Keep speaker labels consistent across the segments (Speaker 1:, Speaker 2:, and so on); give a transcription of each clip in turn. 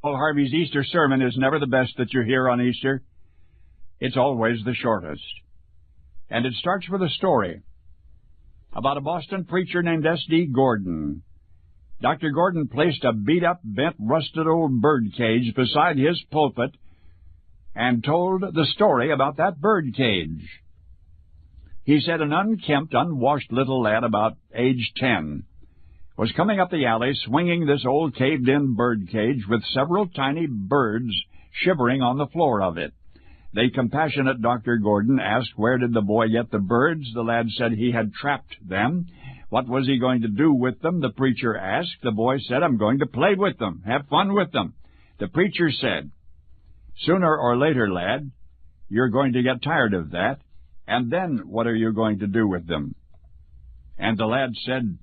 Speaker 1: Paul Harvey's Easter sermon is never the best that you hear on Easter. It's always the shortest. And it starts with a story about a Boston preacher named S.D. Gordon. Dr. Gordon placed a beat-up, bent, rusted old birdcage beside his pulpit and told the story about that birdcage. He said an unkempt, unwashed little lad about age 10 was coming up the alley swinging this old caved-in birdcage with several tiny birds shivering on the floor of it. The compassionate Dr. Gordon asked where did the boy get the birds. The lad said he had trapped them. What was he going to do with them? The preacher asked. The boy said, I'm going to play with them, have fun with them. The preacher said, sooner or later, lad, you're going to get tired of that, and then what are you going to do with them? And the lad said,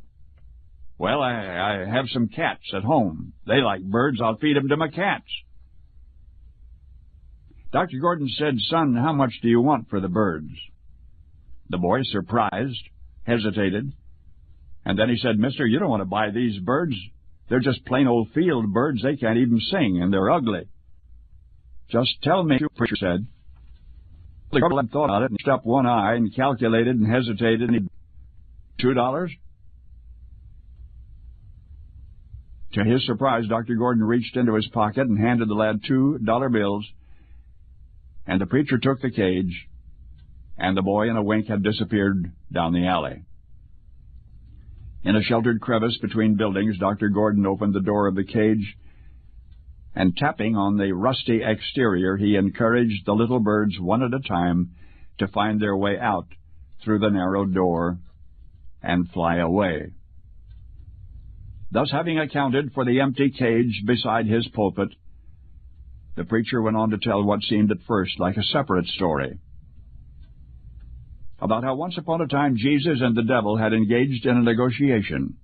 Speaker 1: well, I have some cats at home. They like birds. I'll feed them to my cats. Dr. Gordon said, son, how much do you want for the birds? The boy, surprised, hesitated, and then he said, mister, you don't want to buy these birds. They're just plain old field birds. They can't even sing, and they're ugly. Just tell me, the preacher said. The lad thought about it and stuck up one eye and calculated and hesitated, and he $2? To his surprise, Dr. Gordon reached into his pocket and handed the lad $2 bills, and the preacher took the cage, and the boy in a wink had disappeared down the alley. In a sheltered crevice between buildings, Dr. Gordon opened the door of the cage, and tapping on the rusty exterior, he encouraged the little birds one at a time to find their way out through the narrow door and fly away. Thus, having accounted for the empty cage beside his pulpit, the preacher went on to tell what seemed at first like a separate story about how once upon a time Jesus and the devil had engaged in a negotiation.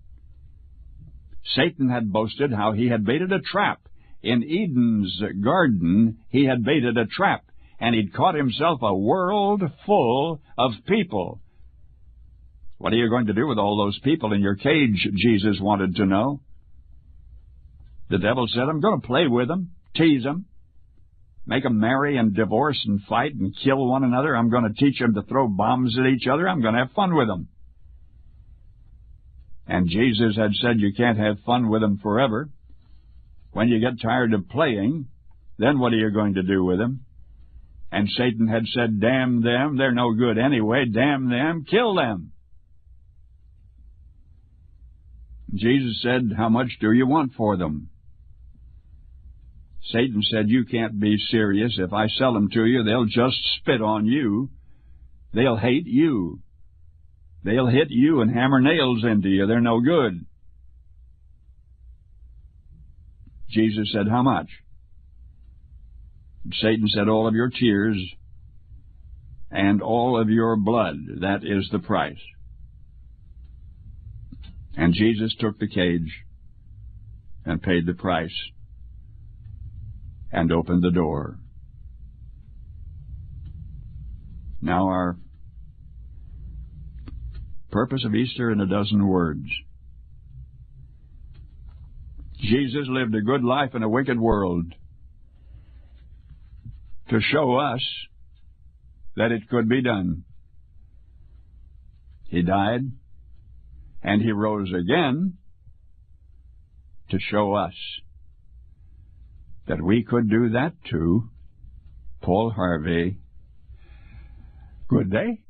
Speaker 1: Satan had boasted how he had baited a trap. In Eden's garden, he had baited a trap, and he'd caught himself a world full of people. What are you going to do with all those people in your cage, Jesus wanted to know. The devil said, I'm going to play with them, tease them, make them marry and divorce and fight and kill one another. I'm going to teach them to throw bombs at each other. I'm going to have fun with them. And Jesus had said you can't have fun with them forever. When you get tired of playing, then what are you going to do with them? And Satan had said, damn them, they're no good anyway, damn them, kill them. Jesus said, how much do you want for them? Satan said, you can't be serious. If I sell them to you, they'll just spit on you. They'll hate you. They'll hit you and hammer nails into you. They're no good. Jesus said, how much? Satan said, all of your tears and all of your blood. That is the price. And Jesus took the cage and paid the price and opened the door. Now our purpose of Easter in a dozen words. Jesus lived a good life in a wicked world to show us that it could be done. He died, and he rose again to show us that we could do that too. Paul Harvey, good day.